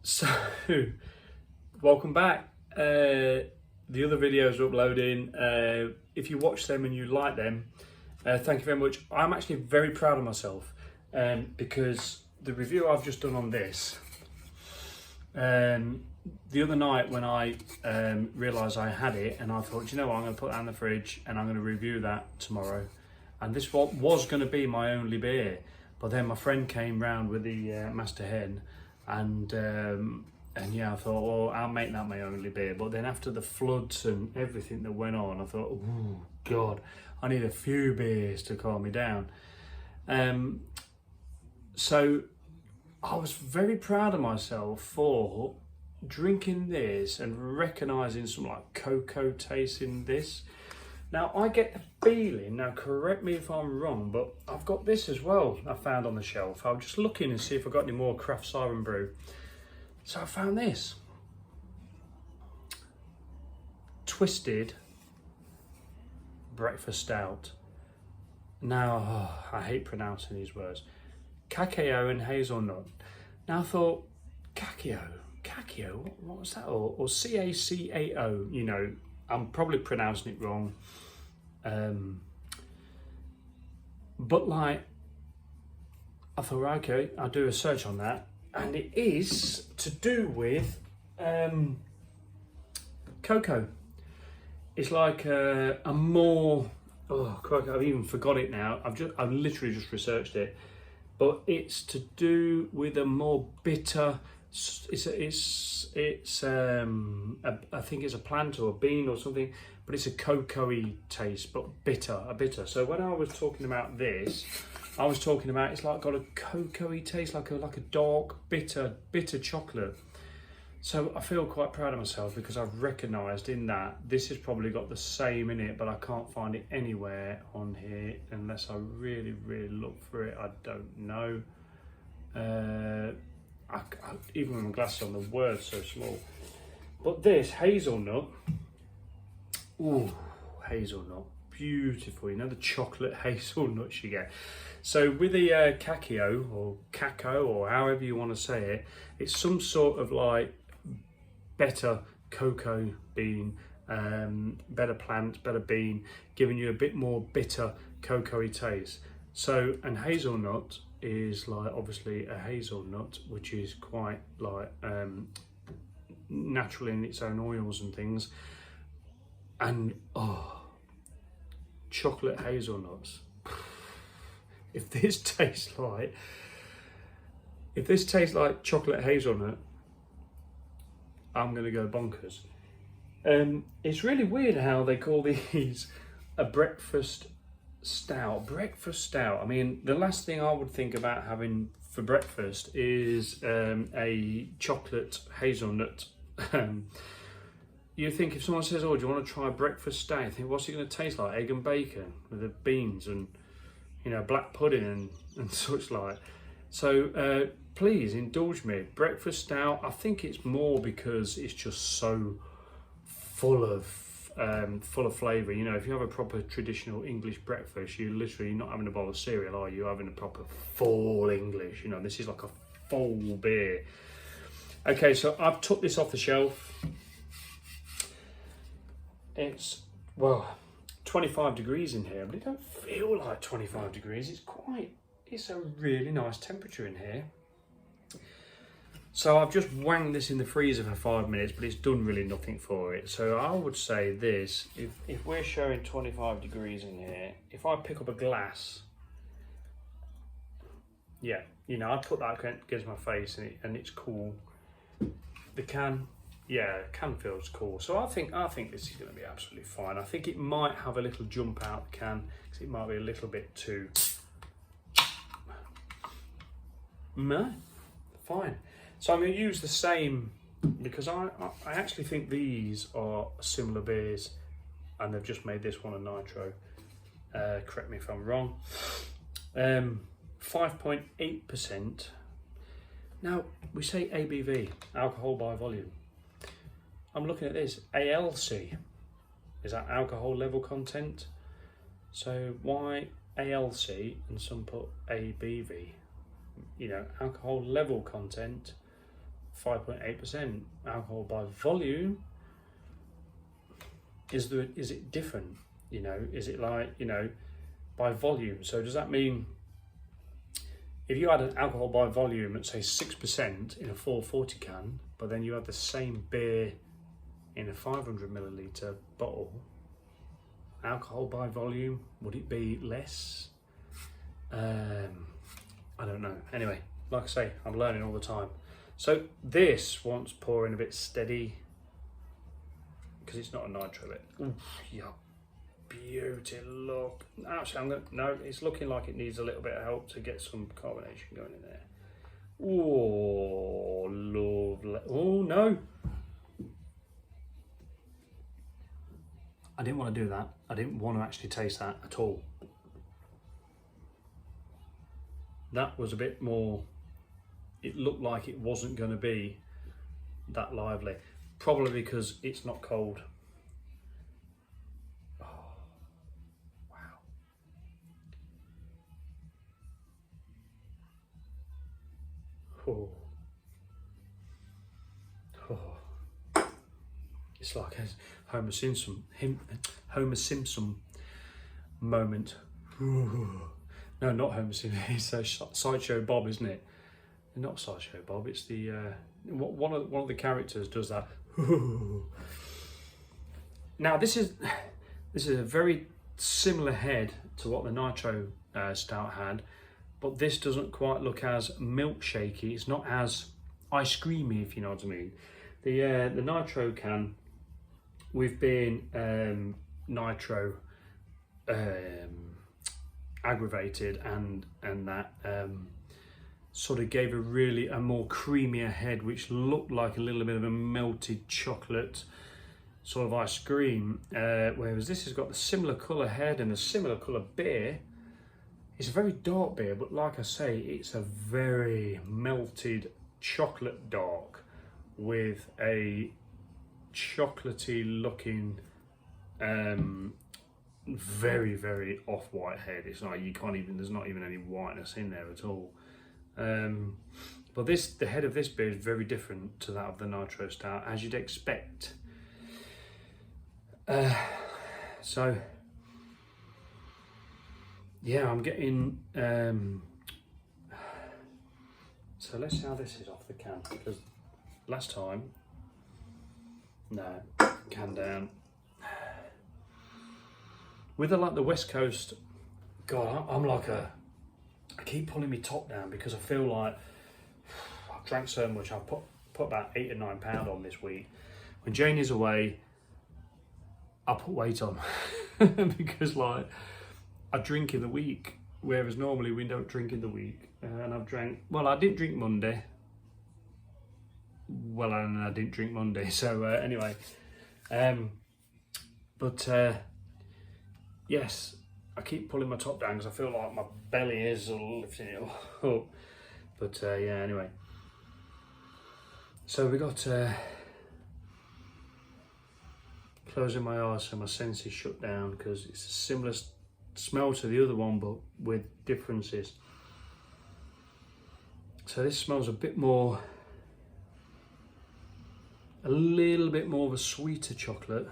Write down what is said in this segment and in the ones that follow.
So, welcome back. The other videos are uploading. If you watch them and you like them, thank you very much. I'm actually very proud of myself because the review I've just done on this, the other night when I realised I had it and I thought, you know what, I'm going to put that in the fridge and I'm going to review that tomorrow. And this was going to be my only beer, but then my friend came round with the Master Hen. And yeah, I thought, well, I'll make that my only beer. But then after the floods and everything that went on, I thought, oh God, I need a few beers to calm me down. So I was very proud of myself for drinking this and recognising some like cocoa taste in this. Now I get the feeling, now correct me if I'm wrong, but I've got this as well I found on the shelf. I was just looking and see if I got any more craft Siren Brew. So I found this. Twisted breakfast stout. Now, I hate pronouncing these words. Cacao and hazelnut. Now I thought, cacao, what was that? Or C-A-C-A-O, you know, I'm probably pronouncing it wrong. But like, I thought, okay, I'll do a search on that. And it is to do with cocoa. It's like a more, oh, crikey, I've even forgot it now. I've literally just researched it. But it's to do with a more bitter, I think it's a plant or a bean or something, but it's a cocoa-y taste, but a bitter. So when I was talking about this, I was talking about it's like got a cocoa-y taste, like a dark, bitter chocolate. So I feel quite proud of myself because I've recognised in that this has probably got the same in it, but I can't find it anywhere on here unless I really, really look for it. I don't know. Even with my glasses on, the word's so small. But this hazelnut, ooh, hazelnut, beautiful. You know the chocolate hazelnuts you get. So with the cacao or however you want to say it, it's some sort of like better cocoa bean, better plant, better bean, giving you a bit more bitter cocoa-y taste. So, and hazelnut is like obviously a hazelnut, which is quite like natural in its own oils and things. And oh, chocolate hazelnuts. If this tastes like chocolate hazelnut, I'm gonna go bonkers. It's really weird how they call these a breakfast stout. I mean, the last thing I would think about having for breakfast is a chocolate hazelnut. You think if someone says, "Oh, do you want to try a breakfast stout?" You think, what's it going to taste like? Egg and bacon with the beans and, you know, black pudding and such like. So please indulge me. Breakfast stout. I think it's more because it's just so full of flavour. You know, if you have a proper traditional English breakfast, you're literally not having a bowl of cereal, are you? You're having a proper full English. You know, this is like a full beer. Okay, so I've took this off the shelf. It's, well, 25 degrees in here, but it don't feel like 25 degrees. It's a really nice temperature in here. So I've just wanged this in the freezer for 5 minutes, but it's done really nothing for it. So I would say this, if we're showing 25 degrees in here, if I pick up a glass, yeah, you know, I put that against my face and it's cool. The can, yeah, can feels cool. So I think this is going to be absolutely fine. I think it might have a little jump out the can because it might be a little bit too. No, fine. So I'm going to use the same because I actually think these are similar beers, and they've just made this one a nitro. Correct me if I'm wrong. 5.8%. Now, we say ABV, alcohol by volume. I'm looking at this, ALC. Is that alcohol level content? So why ALC and some put ABV? You know, alcohol level content, 5.8% alcohol by volume. Is it different? You know, is it like, you know, by volume? So does that mean if you had an alcohol by volume at say 6% in a 440 can, but then you had the same beer in a 500 milliliter bottle, alcohol by volume, would it be less? I don't know. Anyway, like I say, I'm learning all the time. So this wants pouring a bit steady because it's not a nitro bit. Yeah, beauty, look. Actually, no, it's looking like it needs a little bit of help to get some carbonation going in there. Oh, lovely. Oh, no. I didn't want to do that. I didn't want to actually taste that at all. That was a bit more, it looked like it wasn't going to be that lively. Probably because it's not cold. Oh, wow. Oh. Oh. It's like a Homer Simpson moment. No, not Homer Simpson. It's a Sideshow Bob, isn't it? Not Sideshow Bob. It's the one of the characters does that. Now this is a very similar head to what the nitro stout had, but this doesn't quite look as milkshakey. It's not as ice creamy, if you know what I mean. The nitro can, we've been nitro aggravated, and that sort of gave a more creamier head, which looked like a little bit of a melted chocolate sort of ice cream, whereas this has got a similar colour head and a similar colour beer. It's a very dark beer, but like I say, it's a very melted chocolate dark with a chocolatey looking very, very off-white head. It's like there's not even any whiteness in there at all. But the head of this beer is very different to that of the nitro stout, as you'd expect. So yeah, I'm getting so let's see how this is off the can, because last time, no, can down. With the West Coast, God, I'm like I keep pulling my top down because I feel like I've drank so much. I've put about 8 or 9 pounds on this week. When Jane is away, I put weight on because like I drink in the week, whereas normally we don't drink in the week. And I've drank, well, I didn't drink Monday. Well, and I didn't drink Monday. So anyway, yes, I keep pulling my top down because I feel like my belly is lifting it up. But yeah, anyway. So we got closing my eyes so my senses shut down, because it's a similar smell to the other one, but with differences. So this smells a little bit more of a sweeter chocolate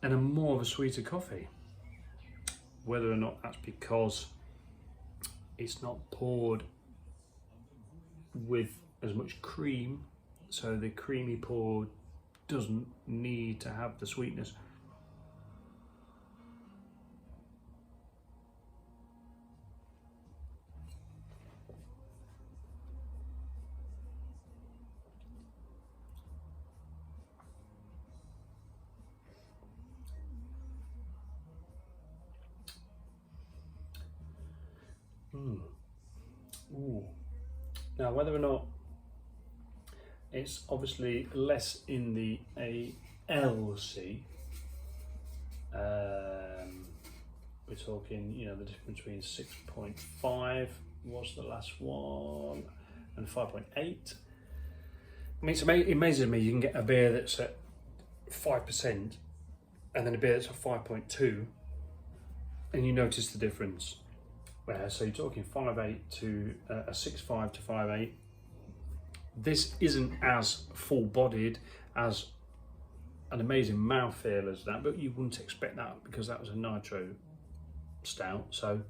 and more of a sweeter coffee. Whether or not that's because it's not poured with as much cream, so the creamy pour doesn't need to have the sweetness. Ooh. Now, whether or not it's obviously less in the ALC, we're talking, you know, the difference between 6.5 was the last one and 5.8. I mean, it amazes me you can get a beer that's at 5% and then a beer that's at 5.2, and you notice the difference. So you're talking 5.8 to a 6.5 to 5.8, This isn't as full-bodied, as an amazing mouthfeel as that, but you wouldn't expect that because that was a nitro stout. So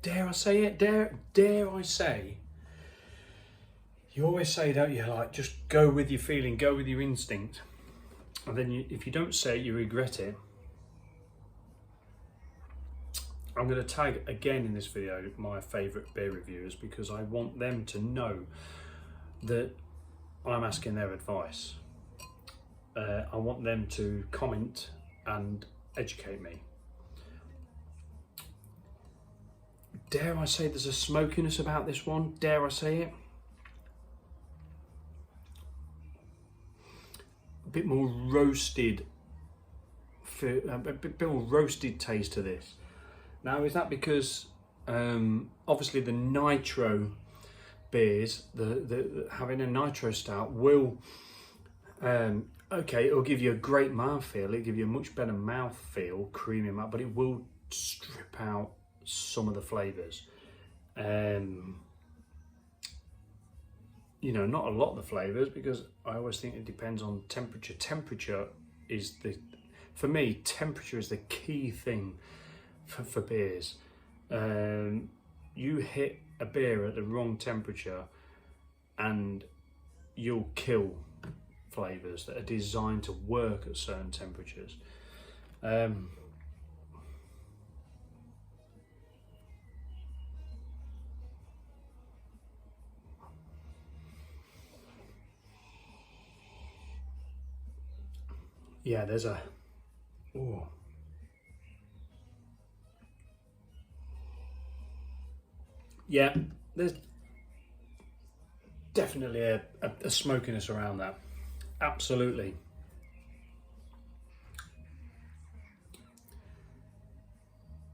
dare I say it? Dare I say? You always say, don't you, like, just go with your feeling, go with your instinct. And then if you don't say it, you regret it. I'm going to tag again in this video my favourite beer reviewers, because I want them to know that I'm asking their advice. I want them to comment and educate me. Dare I say there's a smokiness about this one? Dare I say it? A bit more roasted, a bit more roasted taste to this. Now, is that because obviously the nitro beers, the having a nitro stout will, okay, it'll give you a great mouthfeel, it'll give you a much better mouthfeel, creamy mouth, but it will strip out some of the flavours. You know, not a lot of the flavours, because I always think it depends on temperature. Temperature is for me, temperature is the key thing for beers. You hit a beer at the wrong temperature and you'll kill flavours that are designed to work at certain temperatures. Yeah, there's a, oh. Yeah, there's definitely a smokiness around that. Absolutely.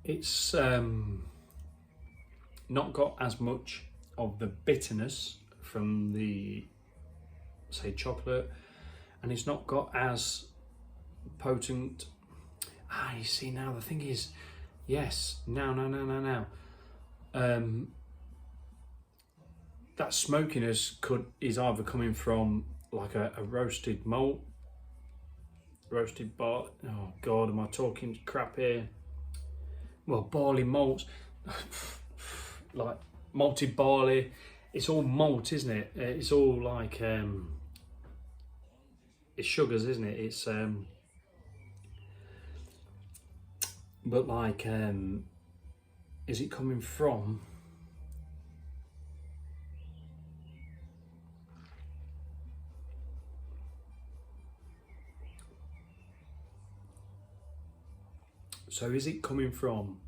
It's not got as much of the bitterness from the, say, chocolate, and it's not got as potent. You see, now the thing is, yes, now. That smokiness is either coming from like a roasted malt, roasted bar. Oh God, am I talking crap here? Well, barley malts, like malted barley. It's all malt, isn't it? It's all like it's sugars, isn't it? It's but like is it coming from? So is it coming from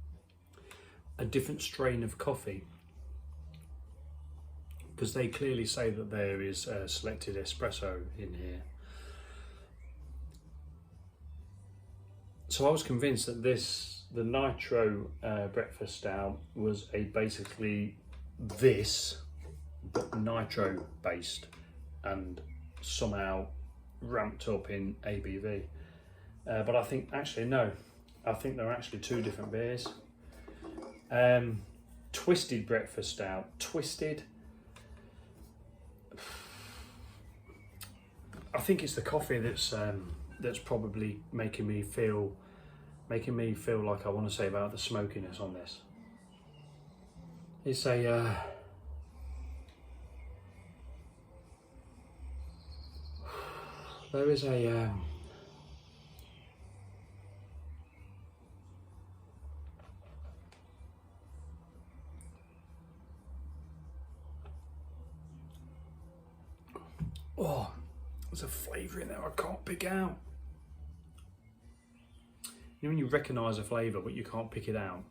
a different strain of coffee? Because they clearly say that there is a selected espresso in here. So I was convinced that the nitro breakfast stout was basically this, but nitro based and somehow ramped up in ABV. But I think actually no. I think they're actually two different beers. Twisted breakfast stout. Twisted. I think it's the coffee that's probably making me feel like I want to say about the smokiness on this. It's a there is a oh, there's a flavour in there I can't pick out. You know when you recognise a flavour but you can't pick it out?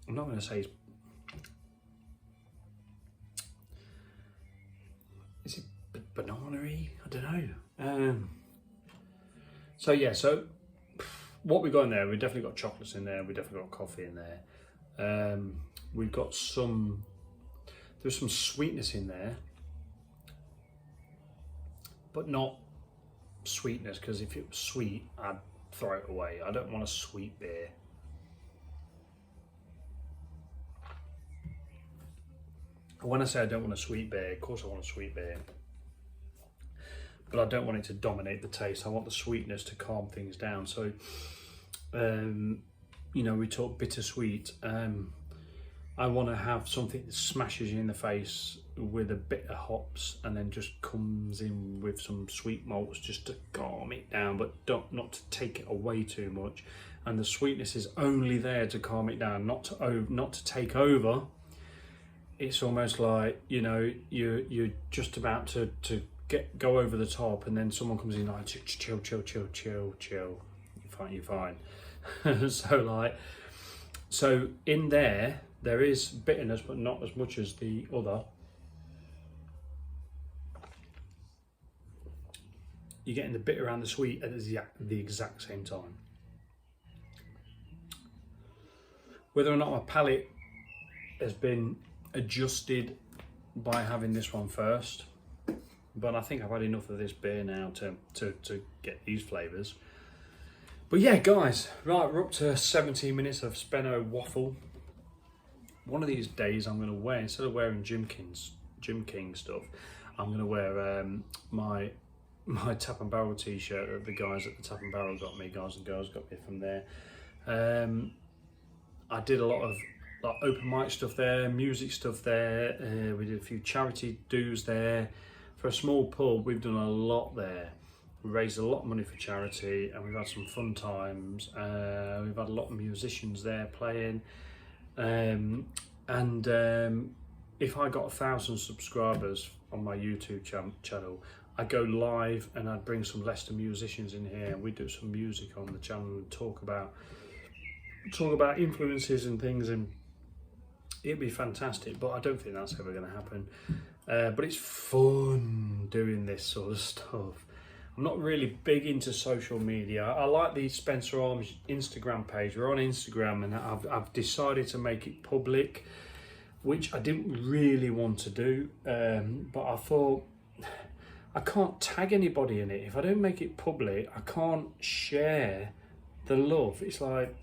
I'm not going to say is it banana-y? I don't know. So yeah, so what we've got in there, we've definitely got chocolates in there, we've definitely got coffee in there. We've got there's some sweetness in there. but not sweetness, because if it was sweet, I'd throw it away. I don't want a sweet beer. When I say I don't want a sweet beer, of course I want a sweet beer, but I don't want it to dominate the taste. I want the sweetness to calm things down. So, you know, we talk bittersweet. I want to have something that smashes you in the face with a bit of hops, and then just comes in with some sweet malts just to calm it down, but not to take it away too much. And the sweetness is only there to calm it down, not to take over. It's almost like, you know, you're just about to go over the top, and then someone comes in like, chill. You're fine. So in there is bitterness, but not as much as the other. You're getting the bitter and the sweet at the exact same time. Whether or not my palate has been adjusted by having this one first, but I think I've had enough of this beer now to get these flavours. But yeah, guys, right, we're up to 17 minutes of Spenno waffle. One of these days I'm going to wear, instead of wearing Gym King stuff, I'm going to wear my Tap and Barrel t-shirt that the guys at the Tap and Barrel got me, guys and girls got me from there. I did a lot of open mic stuff there, music stuff there. We did a few charity dues there. For a small pub, we've done a lot there. We raised a lot of money for charity, and we've had some fun times. We've had a lot of musicians there playing. If I got 1,000 subscribers on my YouTube channel, I'd go live and I'd bring some Leicester musicians in here, and we'd do some music on the channel and talk about influences and things, and it'd be fantastic. But I don't think that's ever going to happen. But it's fun doing this sort of stuff. I'm not really big into social media. I like the Spencer Arms Instagram page. We're on Instagram, and I've decided to make it public, which I didn't really want to do. But I thought, I can't tag anybody in it. If I don't make it public, I can't share the love. It's like,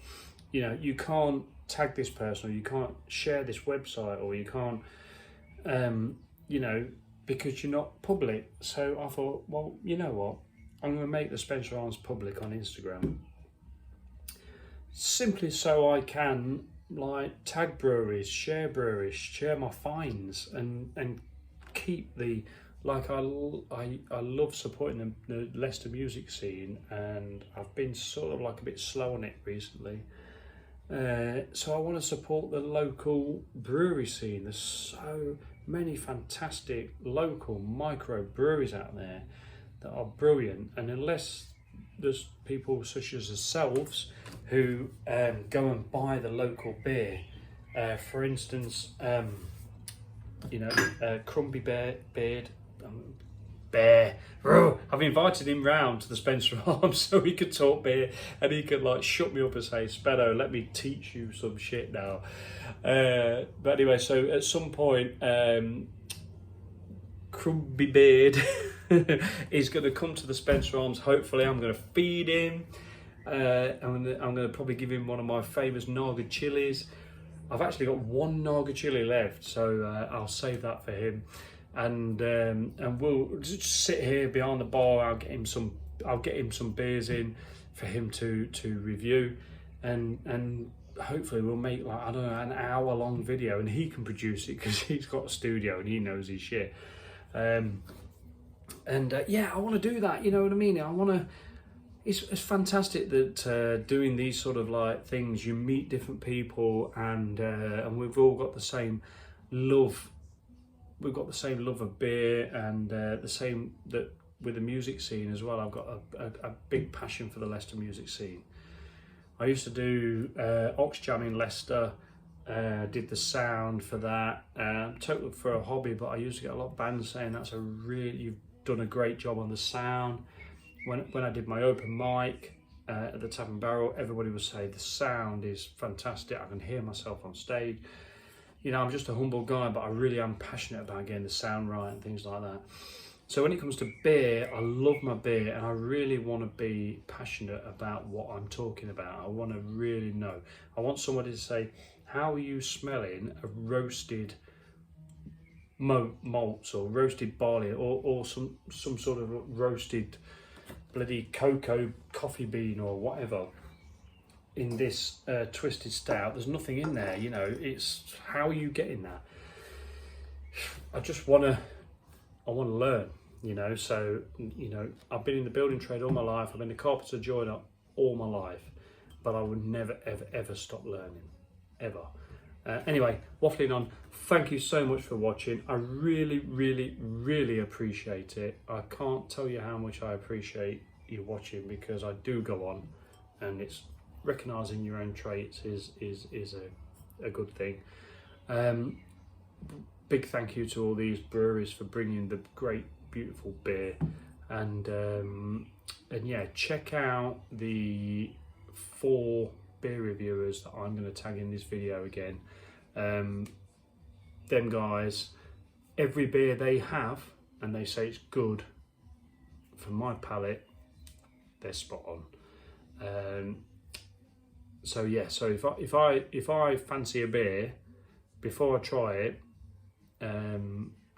you know, you can't tag this person, or you can't share this website, or you can't, you know, because you're not public. So I thought, well, you know what? I'm going to make the Spencer Arms public on Instagram, simply so I can like tag breweries, share my finds, and keep the, like, I love supporting the Leicester music scene, and I've been sort of like a bit slow on it recently. So I want to support the local brewery scene. There's so many fantastic local micro breweries out there that are brilliant, and unless there's people such as yourselves who go and buy the local beer, for instance, you know, Crumbly Beard, I've invited him round to the Spencer Arms so he could talk beer, and he could like shut me up and say, Spenno, let me teach you some shit now. But anyway, so at some point, Crumbly Beard is going to come to the Spencer Arms. Hopefully I'm going to feed him. I'm going to probably give him one of my famous Naga chilies. I've actually got one Naga chili left, so I'll save that for him. And we'll just sit here behind the bar. I'll get him some beers in for him to review, and hopefully we'll make, like, I don't know, an hour-long video, and he can produce it because he's got a studio and he knows his shit. Yeah, I want to do that. You know what I mean? I want to. It's fantastic that doing these sort of like things, you meet different people, and we've all got the same love. We've got the same love of beer, and the same that with the music scene as well. I've got a big passion for the Leicester music scene. I used to do Ox Jam in Leicester, did the sound for that, totally for a hobby, but I used to get a lot of bands saying you've done a great job on the sound. When I did my open mic at the Tap and Barrel, everybody would say the sound is fantastic. I can hear myself on stage. You know, I'm just a humble guy, but I really am passionate about getting the sound right and things like that. So when it comes to beer, I love my beer, and I really want to be passionate about what I'm talking about. I want to really know. I want somebody to say, how are you smelling a roasted malts or roasted barley or some sort of roasted bloody cocoa coffee bean or whatever in this twisted stout? There's nothing in there, you know. It's how are you getting that? I want to learn, you know. So, you know, I've been in the building trade all my life. I've been a carpenter joiner all my life, but I would never, ever, ever stop learning, ever. Anyway, waffling on. Thank you so much for watching. I really, really, really appreciate it. I can't tell you how much I appreciate you watching, because I do go on, and it's recognising your own traits is a good thing. Big thank you to all these breweries for bringing the great, beautiful beer, and yeah, check out the 4 beer reviewers that I'm going to tag in this video again. Them guys, every beer they have and they say it's good, for my palate, they're spot on. So yeah, so if I fancy a beer, before I try it,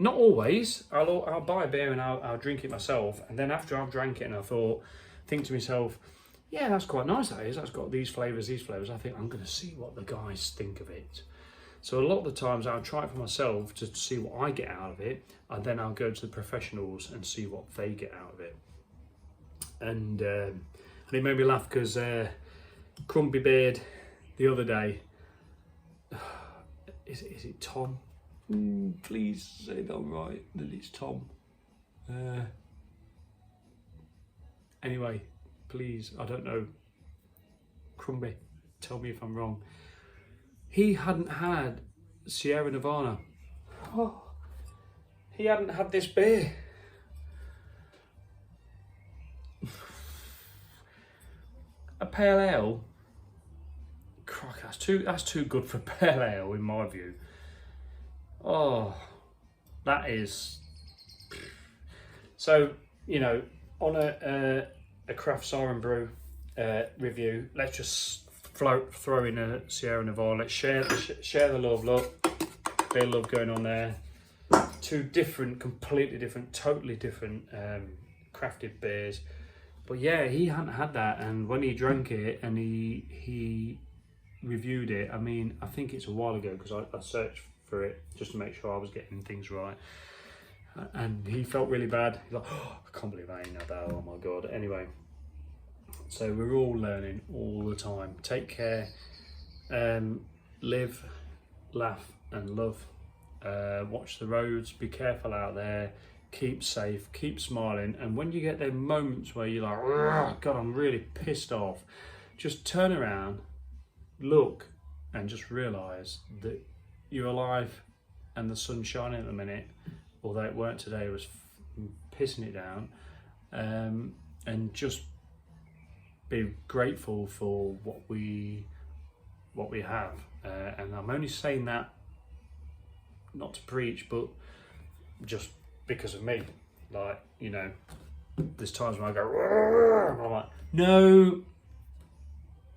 not always, I'll buy a beer and I'll drink it myself, and then after I've drank it and think to myself, yeah, that's quite nice, that is, that's got these flavours, I think I'm going to see what the guys think of it. So a lot of the times I'll try it for myself to see what I get out of it, and then I'll go to the professionals and see what they get out of it. And it made me laugh because Crumpy Beard the other day, is it Tom? Please say that right, that it's Tom. Anyway, please, I don't know. Crumbly, tell me if I'm wrong. He hadn't had Sierra Nevada. Oh, he hadn't had this beer. A pale ale. Crock, that's too good for pale ale in my view. Oh, that is. So, you know, on a craft Siren Brew review, let's just throw in a Sierra Nevada. Let's share the love. Look, bit of love going on there. 2 different, completely different, totally different crafted beers. But yeah, he hadn't had that, and when he drank it and he reviewed it, I mean, I think it's a while ago, because I searched for it just to make sure I was getting things right. And he felt really bad. He's like, oh, I can't believe I ain't had that, oh my God. Anyway, so we're all learning all the time. Take care, live, laugh and love. Watch the roads, be careful out there, keep safe, keep smiling. And when you get them moments where you're like, God, I'm really pissed off, just turn around, look, and just realise that you're alive and the sun's shining at the minute, although it weren't today, it was pissing it down, and just be grateful for what we have. And I'm only saying that not to preach, but just because of me. Like, you know, there's times when I go, and I'm like, no,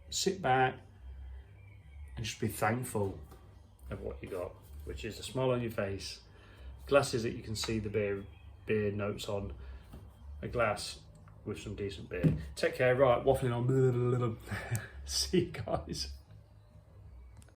sit back and just be thankful of what you got, which is a smile on your face, glasses that you can see the beer notes on, a glass with some decent beer. Take care. Right, waffling on. See you guys.